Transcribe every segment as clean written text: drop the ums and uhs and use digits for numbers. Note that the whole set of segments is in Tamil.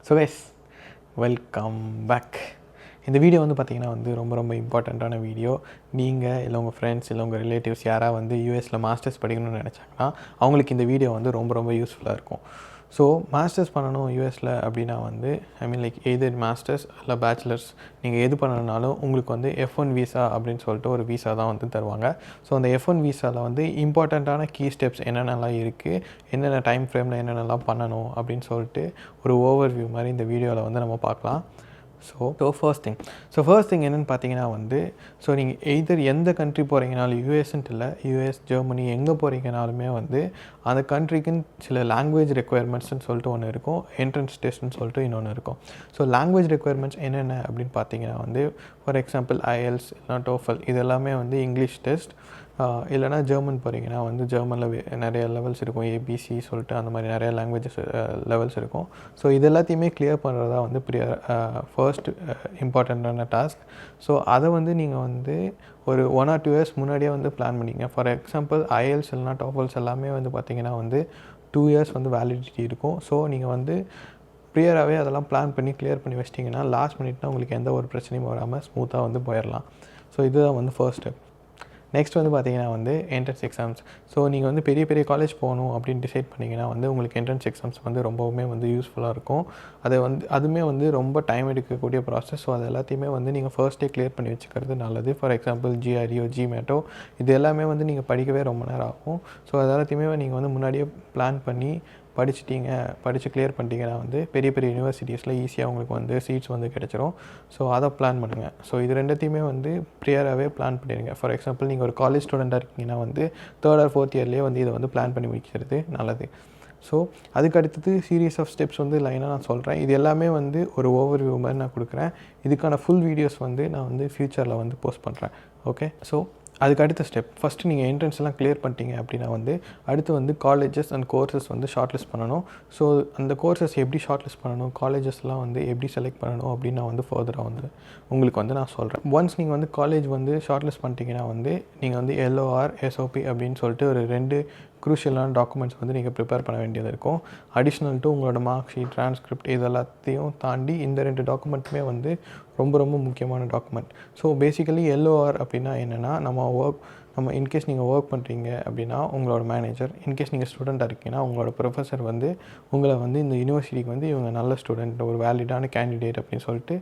So guys, welcome back. இந்த வீடியோ வந்து பார்த்திங்கன்னா வந்து ரொம்ப இம்பார்ட்டண்ட்டான வீடியோ. நீங்கள் இல்லை உங்கள் ஃப்ரெண்ட்ஸ் இல்லை உங்கள் ரிலேட்டிவ்ஸ் யாராவது வந்து யூஎஸில் மாஸ்டர்ஸ் படிக்கணும்னு நினச்சாங்கன்னா அவங்களுக்கு இந்த வீடியோ வந்து ரொம்ப யூஸ்ஃபுல்லாக இருக்கும். ஸோ மாஸ்டர்ஸ் பண்ணணும் யூஎஸில் அப்படின்னா வந்து லைக் எய்தர் மாஸ்டர்ஸ் இல்லை பேச்சுலர்ஸ், நீங்கள் எது பண்ணணுனாலும் உங்களுக்கு வந்து F1 வீசா அப்படின்னு சொல்லிட்டு ஒரு வீசா தான் வந்து தருவாங்க. ஸோ அந்த F1 வீசாவில் வந்து இம்பார்ட்டண்ட்டான கீ ஸ்டெப்ஸ் என்னென்னலாம் இருக்குது, என்னென்ன டைம் ஃப்ரேமில் என்னென்னலாம் பண்ணணும் அப்படின்னு சொல்லிட்டு ஒரு ஓவர்வியூ மாதிரி இந்த வீடியோவில் வந்து நம்ம பார்க்கலாம். ஸோ ஃபர்ஸ்ட் திங் என்னென்னு பார்த்தீங்கன்னா வந்து, ஸோ நீங்கள் எய்தர் எந்த கண்ட்ரி போகிறீங்கனாலும் யூஎஸ்ன்ட்டு இல்லை, யூஎஸ், ஜெர்மனி எங்கே போகிறீங்கனாலுமே வந்து அந்த கண்ட்ரிக்குன்னு சில லாங்குவேஜ் ரெக்குயர்மெண்ட்ஸ்னு சொல்லிட்டு ஒன்று இருக்கும், என்ட்ரன்ஸ் டெஸ்ட்னு சொல்லிட்டு இன்னொன்று இருக்கும். ஸோ லாங்குவேஜ் ரெக்குயர்மெண்ட்ஸ் என்னென்ன அப்படின்னு பார்த்தீங்கன்னா வந்து, ஃபார் எக்ஸாம்பிள் IELTS இல்லைனா டோஃபல், இது எல்லாமே வந்து இங்கிலீஷ் டெஸ்ட். இல்லைனா ஜெர்மன் போகிறீங்கன்னா வந்து ஜெர்மனில் நிறைய லெவல்ஸ் இருக்கும், ABC சொல்லிட்டு அந்த மாதிரி நிறைய லாங்குவேஜஸ் லெவல்ஸ் இருக்கும். ஸோ இது எல்லாத்தையுமே கிளியர் பண்ணுறதா வந்து ஃபர்ஸ்ட் இம்பார்ட்டண்ட்டான டாஸ்க். ஸோ அதை வந்து நீங்கள் வந்து ஒரு 1 or 2 years முன்னாடியே வந்து பிளான் பண்ணிங்க. ஃபார் எக்ஸாம்பிள் IELTS இல்லைனா டோஃபல்ஸ் எல்லாமே வந்து பார்த்திங்கன்னா வந்து 2 years வந்து வேலிடிட்டி இருக்கும். ஸோ நீங்கள் வந்து ப்ரியராகவே அதெல்லாம் பிளான் பண்ணி கிளியர் பண்ணி வச்சிட்டிங்கன்னா லாஸ்ட் மினிட்னா உங்களுக்கு எந்த ஒரு பிரச்சனையும் வராமல் ஸ்மூத்தாக வந்து போயிடலாம். ஸோ இதுதான் வந்து ஃபர்ஸ்ட் ஸ்டெப். நெக்ஸ்ட் வந்து பார்த்திங்கன்னா வந்து என்ட்ரன்ஸ் எக்ஸாம்ஸ். ஸோ நீங்கள் வந்து பெரிய காலேஜ் போகணும் அப்படின்னு டிசைட் பண்ணிங்கன்னா வந்து உங்களுக்கு என்ட்ரன்ஸ் எக்ஸாம்ஸ் வந்து ரொம்பவுமே வந்து யூஸ்ஃபுல்லாக இருக்கும். அதுவுமே வந்து ரொம்ப டைம் எடுக்கக்கூடிய ப்ராசஸ். ஸோ அது எல்லாத்தையுமே வந்து நீங்கள் ஃபர்ஸ்ட்டே கிளியர் பண்ணி வச்சுக்கிறது நல்லது. ஃபார் எக்ஸாம்பிள் GRE, GMAT இது எல்லாமே வந்து நீங்கள் படிக்கவே ரொம்ப நேரம் ஆகும். ஸோ அது எல்லாத்தையுமே நீங்கள் வந்து முன்னாடியே பிளான் பண்ணி படித்து கிளியர் பண்ணிட்டீங்கன்னா வந்து பெரிய யூனிவர்சிட்டிஸில் ஈஸியாக உங்களுக்கு வந்து சீட்ஸ் வந்து கிடச்சிரும். ஸோ அதை பிளான் பண்ணுங்கள். ஸோ இது ரெண்டுத்தையுமே வந்து ப்ரியராகவே பிளான் பண்ணிடுங்க. ஃபார் எக்ஸாம்பிள் நீங்கள் ஒரு காலேஜ் ஸ்டூடெண்ட்டாக இருக்கீங்கன்னா வந்து 3rd or 4th இயர்லேயே வந்து இதை வந்து பிளான் பண்ணி முடிக்கிறது நல்லது. ஸோ அதுக்கு அடுத்தது சீரீஸ் ஆஃப் ஸ்டெப்ஸ் வந்து லைனாக நான் சொல்கிறேன். இது எல்லாமே வந்து ஒரு ஓவர்வியூ மாதிரி நான் கொடுக்குறேன். இதுக்கான ஃபுல் வீடியோஸ் வந்து நான் வந்து ஃப்யூச்சரில் வந்து போஸ்ட் பண்ணுறேன். ஓகே, ஸோ அதுக்கு அடுத்த ஸ்டெப், ஃபஸ்ட்டு நீங்கள் என்ட்ரன்ஸ்லாம் கிளியர் பண்ணிட்டீங்க அப்படின்னா வந்து அடுத்து வந்து காலேஜஸ் அண்ட் கோர்சஸ் வந்து ஷார்ட்லிஸ்ட் பண்ணணும். ஸோ அந்த கோர்சஸ் எப்படி ஷார்ட்லிஸ்ட் பண்ணணும், காலேஜஸ்லாம் வந்து எப்படி செலக்ட் பண்ணணும் அப்படின்னு நான் வந்து ஃபர்தராக வந்து உங்களுக்கு வந்து நான் சொல்கிறேன். ஒன்ஸ் நீங்கள் வந்து காலேஜ் வந்து ஷார்ட்லிஸ்ட் பண்ணிட்டீங்கன்னா வந்து நீங்கள் வந்து LOR, SOP அப்படின்னு சொல்லிட்டு ஒரு 2 க்ரூஷியலான டாக்குமெண்ட்ஸ் வந்து நீங்கள் ப்ரிப்பேர் பண்ண வேண்டியது இருக்கும். அடிஷ்னல் டு உங்களோட மார்க் ஷீட், ட்ரான்ஸ்கிரிப்ட் இது எல்லாத்தையும் தாண்டி இந்த 2 டாக்குமெண்ட்டுமே வந்து ரொம்ப முக்கியமான டாக்குமெண்ட். ஸோ பேசிக்கலி LOR அப்படின்னா என்னென்னா, நம்ம இன்கேஸ் நீங்கள் ஒர்க் பண்ணுறீங்க அப்படின்னா உங்களோட மேனேஜர், இன்கேஸ் நீங்கள் ஸ்டூடெண்ட்டாக இருக்கீங்கன்னா உங்களோட ப்ரொஃபஸர் வந்து உங்களை வந்து இந்த யூனிவர்சிட்டிக்கு வந்து இவங்க நல்ல ஸ்டூடெண்ட், ஒரு வேலிடான கேண்டிடேட் அப்படின்னு சொல்லிட்டு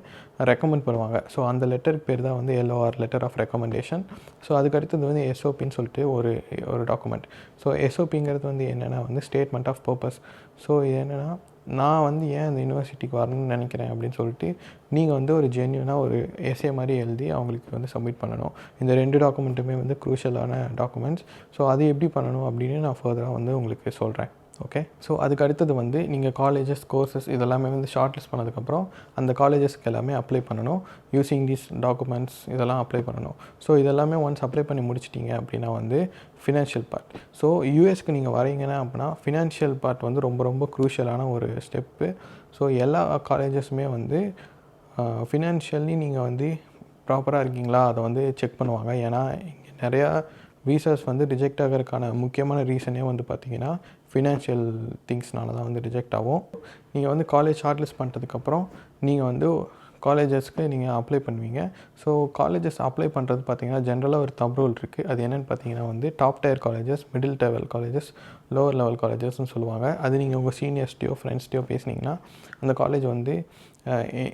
ரெக்கமெண்ட் பண்ணுவாங்க. ஸோ அந்த லெட்டருக்கு பேர் தான் வந்து LOR, letter of recommendation. So அதுக்கு அடுத்தது வந்து SOPன்னு சொல்லிட்டு ஒரு டாக்குமெண்ட். ஸோ SOPங்கிறது வந்து என்னென்னா வந்து ஸ்டேட்மெண்ட் ஆஃப் பர்பஸ். ஸோ இது என்னென்னா, நான் வந்து ஏன் இந்த யூனிவர்சிட்டிக்கு வரணும்னு நினைக்கிறேன் அப்படின்னு சொல்லிட்டு நீங்கள் வந்து ஒரு ஜென்யூனாக ஒரு எஸ்ஏ மாதிரி எழுதி அவங்களுக்கு வந்து சப்மிட் பண்ணணும். இந்த 2 டாக்குமெண்ட்டுமே வந்து க்ரூஷியலான டாக்குமெண்ட்ஸ். ஸோ அது எப்படி பண்ணணும் அப்படின்னு நான் ஃபர்தராக வந்து உங்களுக்கு சொல்கிறேன். ஓகே, ஸோ அதுக்கு அடுத்தது வந்து நீங்கள் காலேஜஸ், கோர்சஸ் இதெல்லாமே வந்து ஷார்ட் லிஸ்ட் பண்ணதுக்கப்புறம் அந்த காலேஜஸ்க்கு எல்லாமே அப்ளை பண்ணணும். யூஸிங் தீஸ் டாக்குமெண்ட்ஸ் இதெல்லாம் அப்ளை பண்ணணும். ஸோ இதெல்லாமே ஒன்ஸ் அப்ளை பண்ணி முடிச்சிட்டிங்க அப்படின்னா வந்து ஃபினான்ஷியல் பார்ட். ஸோ யூஎஸ்க்கு நீங்கள் வரீங்கன்னா அப்படின்னா ஃபினான்ஷியல் பார்ட் வந்து ரொம்ப க்ரூஷியலான ஒரு ஸ்டெப்பு. ஸோ எல்லா காலேஜஸுமே வந்து ஃபினான்ஷியலி நீங்கள் வந்து ப்ராப்பராக இருக்கீங்களா அதை வந்து செக் பண்ணுவாங்க. ஏன்னா இங்கே நிறையா வீசாஸ் வந்து ரிஜெக்ட் ஆகிறதுக்கான முக்கியமான ரீசனே வந்து பார்த்திங்கன்னா ஃபினான்ஷியல் திங்ஸ்னால தான் வந்து ரிஜெக்ட் ஆகும். நீங்கள் வந்து காலேஜ் ஷார்ட் லிஸ்ட் பண்ணுறதுக்கப்புறம் நீங்கள் வந்து காலேஜஸ்க்கு நீங்கள் அப்ளை பண்ணுவீங்க. ஸோ காலேஜஸ் அப்ளை பண்ணுறது பார்த்திங்கன்னா ஜென்ரலாக ஒரு தப் ரூல் இருக்குது. அது என்னென்னு பார்த்தீங்கன்னா வந்து top tier colleges, middle level colleges, lower level காலேஜஸ்ன்னு சொல்லுவாங்க. அது நீங்கள் உங்கள் சீனியர்ஸ்டையோ ஃப்ரெண்ட்ஸ்டையோ பேசுனீங்கன்னா அந்த காலேஜ் வந்து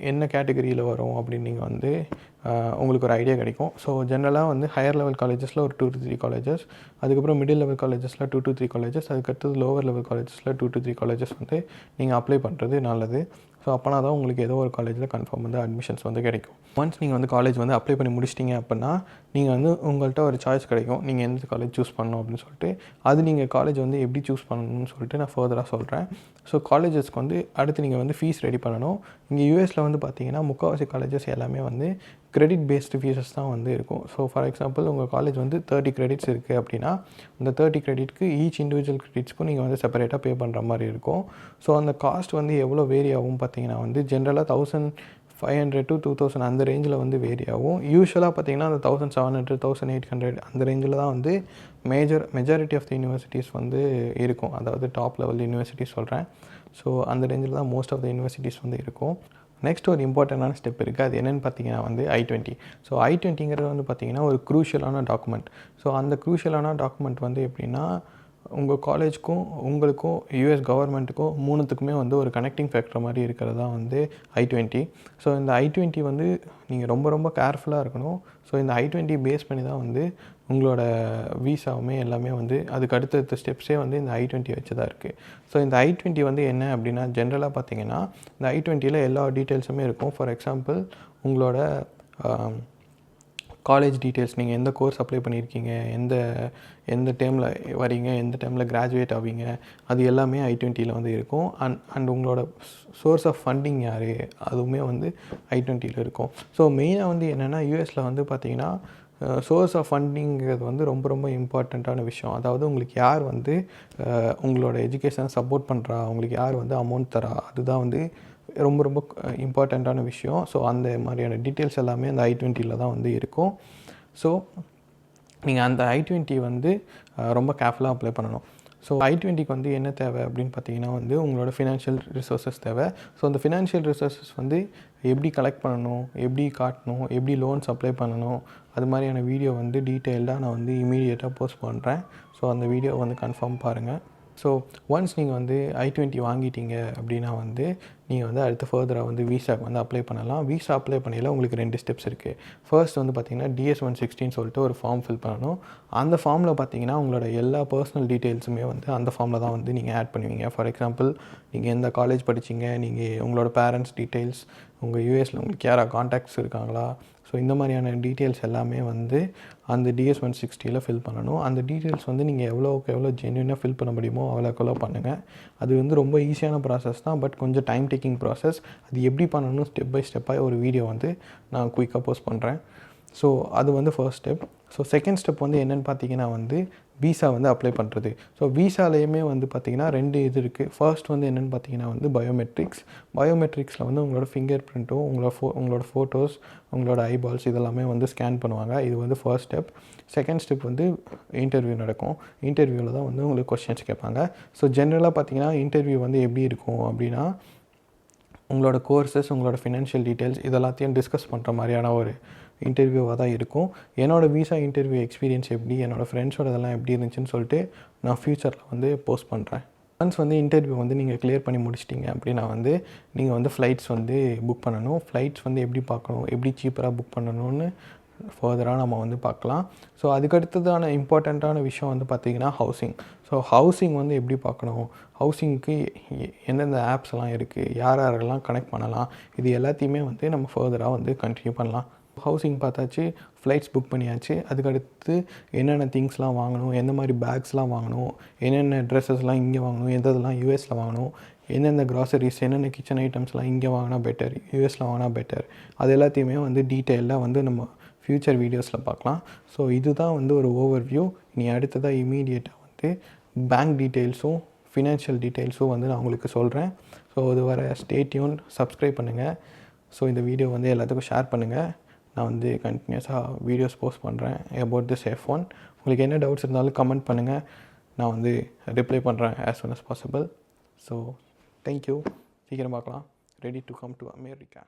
என்ன கேட்டகரியில் வரும் அப்படின்னு நீங்கள் வந்து உங்களுக்கு ஒரு ஐடியா கிடைக்கும். ஸோ ஜென்ரலாக வந்து ஹையர் லெவல் காலேஜஸில் ஒரு 2 to 3 காலேஜஸ், அதுக்கப்புறம் மிடில் லெவல் காலேஜஸில் 2 to 3 காலேஜஸ், அதுக்கடுத்தது லோவர் லெவல் காலேஜஸில் 2 to 3 காலேஜஸ் வந்து நீங்கள் அப்ளை பண்ணுறது நல்லது. ஸோ அப்போனா தான் உங்களுக்கு ஏதோ ஒரு காலேஜில் கன்ஃபார்ம் வந்து அட்மிஷன்ஸ் வந்து கிடைக்கும். ஒன்ஸ் நீங்கள் வந்து காலேஜ் வந்து அப்ளை பண்ணி முடிச்சிட்டிங்க அப்படின்னா நீங்கள் வந்து உங்கள்கிட்ட ஒரு சாய்ஸ் கிடைக்கும், நீங்கள் எந்த காலேஜ் சூஸ் பண்ணணும் அப்படின்னு சொல்லிட்டு. அது நீங்கள் காலேஜ் வந்து எப்படி சூஸ் பண்ணணும்னு சொல்லிட்டு நான் ஃபர்தராக சொல்கிறேன். ஸோ காலேஜஸ்க்கு வந்து அடுத்து நீங்கள் வந்து ஃபீஸ் ரெடி பண்ணணும். இங்கே யூஎஸில் வந்து பார்த்தீங்கன்னா முக்கால்வாசி காலேஜஸ் எல்லாமே வந்து கிரெடிட் பேஸ்டு ஃபீஸஸ் தான் வந்து இருக்கும். ஸோ ஃபார் எக்ஸாம்பிள் உங்கள் காலேஜ் வந்து 30 கிரெடிட்ஸ் இருக்குது அப்படின்னா அந்த 30 கிரெடிட்க்கு ஈச் இண்டிவிஜுவல் கிரெடிட்ஸ்க்கும் நீங்கள் வந்து செப்பரேட்டாக பே பண்ணுற மாதிரி இருக்கும். ஸோ அந்த காஸ்ட் வந்து எவ்வளோ வேரி ஆகும் பார்த்தீங்கன்னா வந்து ஜென்ரலாக 1500 to 2000 அந்த ரேஞ்சில் வந்து வேரி ஆகும். யூஸ்வலாக பார்த்தீங்கன்னா அந்த 1700, 1800 அந்த ரேஞ்சில் தான் வந்து மெஜாரிட்டி ஆஃப் த யூனிவர்சிட்டிஸ் வந்து இருக்கும். அதாவது டாப் லெவல் யூனிவர்சிட்டிஸ் சொல்கிறேன். ஸோ அந்த ரேஞ்சில் தான் மோஸ்ட் ஆஃப் த யூனிவர்சிட்டிஸ் வந்து இருக்கும். நெக்ஸ்ட் ஒரு இம்பார்ட்டண்டான ஸ்டெப் இருக்குது. அது என்னென்னு பார்த்தீங்கன்னா வந்து I-20. ஸோ I-20ங்கிறது வந்து பார்த்திங்கன்னா ஒரு க்ரூஷியலான டாக்குமெண்ட். ஸோ அந்த க்ரூஷியலான டாக்குமெண்ட் வந்து எப்படின்னா உங்கள் காலேஜுக்கும் உங்களுக்கும் யூஎஸ் கவர்மெண்ட்டுக்கும் மூணுத்துக்குமே வந்து ஒரு கனெக்டிங் ஃபேக்டர் மாதிரி இருக்கிறது தான் வந்து I-20. ஸோ இந்த I-20 வந்து நீங்கள் ரொம்ப ரொம்ப கேர்ஃபுல்லாக இருக்கணும். ஸோ இந்த I-20 பேஸ் பண்ணி தான் வந்து உங்களோட வீசாவுமே எல்லாமே வந்து அதுக்கு அடுத்தடுத்த ஸ்டெப்ஸே வந்து இந்த I-20 வச்சு தான் இருக்குது. ஸோ இந்த I-20 வந்து என்ன அப்படின்னா ஜென்ரலாக பார்த்தீங்கன்னா இந்த I-20யில் எல்லா டீட்டெயில்ஸுமே இருக்கும். ஃபார் எக்ஸாம்பிள் உங்களோட காலேஜ் டீட்டெயில்ஸ், நீங்கள் எந்த கோர்ஸ் அப்ளை பண்ணியிருக்கீங்க, எந்த டைமில் வரீங்க, எந்த டைமில் கிராஜுவேட் ஆவீங்க, அது எல்லாமே I-20யில் வந்து இருக்கும். அண்ட் உங்களோட சோர்ஸ் ஆஃப் ஃபண்டிங் யார், அதுவுமே வந்து I-20யில் இருக்கும். ஸோ மெயினாக வந்து என்னென்னா யூஎஸில் வந்து பார்த்திங்கன்னா சோர்ஸ் ஆஃப் ஃபண்டிங்கிறது வந்து ரொம்ப ரொம்ப இம்பார்ட்டண்ட்டான விஷயம். அதாவது உங்களுக்கு யார் வந்து உங்களோட எஜுகேஷனை சப்போர்ட் பண்ணுறா, உங்களுக்கு யார் வந்து அமௌண்ட் தரா, அதுதான் வந்து ரொம்ப ரொம்ப இம்பார்ட்டண்ட்டான விஷயம். ஸோ அந்த மாதிரியான டீட்டெயில்ஸ் எல்லாமே அந்த I-20யில் தான் வந்து இருக்கும். ஸோ நீங்கள் அந்த I-20 வந்து ரொம்ப கேர்ஃபுல்லாக அப்ளை பண்ணணும். ஸோ I-20க்கு வந்து என்ன தேவை அப்படின்னு பார்த்தீங்கன்னா வந்து உங்களோட ஃபினான்ஷியல் ரிசோர்ஸஸ் தேவை. ஸோ அந்த ஃபினான்ஷியல் ரிசோர்ஸஸ் வந்து எப்படி கலெக்ட் பண்ணணும், எப்படி காட்டணும், எப்படி லோன்ஸ் அப்ளை பண்ணணும், அது மாதிரியான வீடியோ வந்து டீட்டெயில்டாக நான் வந்து இமீடியட்டாக போஸ்ட் பண்ணுறேன். ஸோ அந்த வீடியோ வந்து கன்ஃபார்ம் பாருங்கள். ஸோ ஒன்ஸ் நீங்கள் வந்து I-20 வாங்கிட்டீங்க அப்படின்னா வந்து நீங்கள் வந்து அடுத்து ஃபர்தராக வந்து வீசாக்கு வந்து அப்ளை பண்ணலாம். வீசா அப்ளை பண்ணையில் உங்களுக்கு 2 ஸ்டெப்ஸ் இருக்குது. ஃபர்ஸ்ட் வந்து பார்த்திங்கன்னா DS-116 சொல்லிட்டு ஒரு ஃபார்ம் ஃபில் பண்ணணும். அந்த ஃபார்மில் பார்த்திங்கன்னா உங்களோட எல்லா பர்சனல் டீட்டெயில்ஸுமே வந்து அந்த ஃபார்மில் தான் வந்து நீங்கள் ஆட் பண்ணுவீங்க. ஃபார் எக்ஸாம்பிள் நீங்கள் எந்த காலேஜ் படிச்சிங்க, நீங்கள் உங்களோட பேரண்ட்ஸ் டீட்டெயில்ஸ், உங்கள் யூஎஸில் உங்களுக்கு யாராக காண்டாக்ட்ஸ் இருக்காங்களா, ஸோ இந்த மாதிரியான டீட்டெயில்ஸ் எல்லாமே வந்து அந்த DS-160யில் ஃபில் பண்ணணும். அந்த டீட்டெயில்ஸ் வந்து நீங்கள் எவ்வளோக்கு எவ்வளோ ஜென்யூனாக ஃபில் பண்ண முடியுமோ அவ்வளோக்கு எவ்வளோ பண்ணுங்கள். அது வந்து ரொம்ப ஈஸியான ப்ராசஸ் தான், பட் கொஞ்சம் டைம் டேக்கிங் ப்ராசஸ். அது எப்படி பண்ணணும் ஸ்டெப் பை ஸ்டெப்பாக ஒரு வீடியோ வந்து நான் குயிக்காக போஸ்ட் பண்ணுறேன். ஸோ அது வந்து first step. So second step வந்து என்னென்னு பார்த்தீங்கன்னா வந்து வீசா வந்து அப்ளை பண்ணுறது. ஸோ வீசாலேயுமே வந்து பார்த்திங்கன்னா 2 இது இருக்குது. ஃபர்ஸ்ட் வந்து என்னென்னு பார்த்தீங்கன்னா வந்து பயோமெட்ரிக்ஸில் வந்து உங்களோட ஃபிங்கர் பிரிண்ட்டும் உங்களோட ஃபோட்டோஸ், உங்களோட ஐபால்ஸ் இதெல்லாமே வந்து ஸ்கேன் பண்ணுவாங்க. இது வந்து ஃபர்ஸ்ட் ஸ்டெப். செகண்ட் ஸ்டெப் வந்து இன்டர்வியூ நடக்கும். இன்டர்வியூவில் தான் வந்து உங்களுக்கு கொஸ்டின்ஸ் கேட்பாங்க. ஸோ ஜென்ரலாக பார்த்தீங்கன்னா இன்டர்வியூ வந்து எப்படி இருக்கும் அப்படின்னா உங்களோட கோர்சஸ், உங்களோட ஃபினான்ஷியல் டீட்டெயில்ஸ் இதெல்லாத்தையும் டிஸ்கஸ் பண்ணுற மாதிரியான ஒரு இன்டர்வியூவாக தான் இருக்கும். என்னோடய வீசா இன்டர்வியூ எக்ஸ்பீரியன்ஸ் எப்படி, என்னோடய ஃப்ரெண்ட்ஸோட இதெல்லாம் எப்படி இருந்துச்சுன்னு சொல்லிட்டு நான் ஃப்யூச்சரில் வந்து போஸ்ட் பண்ணுறேன். ஒன்ஸ் வந்து இன்டர்வியூ வந்து நீங்கள் கிளியர் பண்ணி முடிச்சிட்டிங்க அப்படின்னா வந்து நீங்கள் வந்து ஃப்ளைட்ஸ் வந்து புக் பண்ணணும். ஃப்ளைட்ஸ் வந்து எப்படி பார்க்கணும், எப்படி சீப்பராக புக் பண்ணணும்னு ஃபர்தராக நம்ம வந்து பார்க்கலாம். ஸோ அதுக்கடுத்ததான இம்பார்ட்டண்ட்டான விஷயம் வந்து பார்த்திங்கன்னா ஹவுசிங். ஸோ ஹவுசிங் வந்து எப்படி பார்க்கணும், ஹவுசிங்க்கு எந்தெந்த ஆப்ஸ்லாம் இருக்குது, யாரெல்லாம் கனெக்ட் பண்ணலாம், இது எல்லாத்தையுமே வந்து நம்ம ஃபர்தராக வந்து கண்டினியூ பண்ணலாம். ஹவுசிங் பார்த்தாச்சு, ஃப்ளைட்ஸ் புக் பண்ணியாச்சு. அதுக்கடுத்து என்னென்ன திங்ஸ்லாம் வாங்கணும், எந்த மாதிரி பேக்ஸ்லாம் வாங்கணும், என்னென்ன ட்ரெஸ்ஸஸ்லாம் இங்கே வாங்கணும், எந்தெல்லாம் யூஎஸில் வாங்கணும், எந்தெந்த க்ராசரிஸ், என்னென்ன கிச்சன் ஐட்டம்ஸ்லாம் இங்கே வாங்கினா பெட்டர், யூஎஸில் வாங்கினா பெட்டர், அது எல்லாத்தையுமே வந்து டீட்டெயிலாக வந்து நம்ம ஃப்யூச்சர் வீடியோஸில் பார்க்கலாம். ஸோ இதுதான் வந்து ஒரு ஓவர்வியூ. இனி அடுத்ததாக இமீடியட்டாக வந்து பேங்க் டீட்டெயில்ஸும் ஃபினான்ஷியல் டீட்டெயில்ஸும் வந்து நான் உங்களுக்கு சொல்கிறேன். ஸோ அது வர ஸ்டே டியூன், சப்ஸ்கிரைப் பண்ணுங்கள். ஸோ இந்த வீடியோ வந்து எல்லாத்துக்கும் ஷேர் பண்ணுங்கள். நான் வந்து கண்டினியூஸாக வீடியோஸ் போஸ்ட் பண்ணுறேன் அபவுட் திஸ் F1. உங்களுக்கு என்ன டவுட்ஸ் இருந்தாலும் கமெண்ட் பண்ணுங்கள். நான் வந்து ரிப்ளை பண்ணுறேன் as soon as possible. So thank you. சீக்கிரம் பார்க்கலாம். Ready to come to America.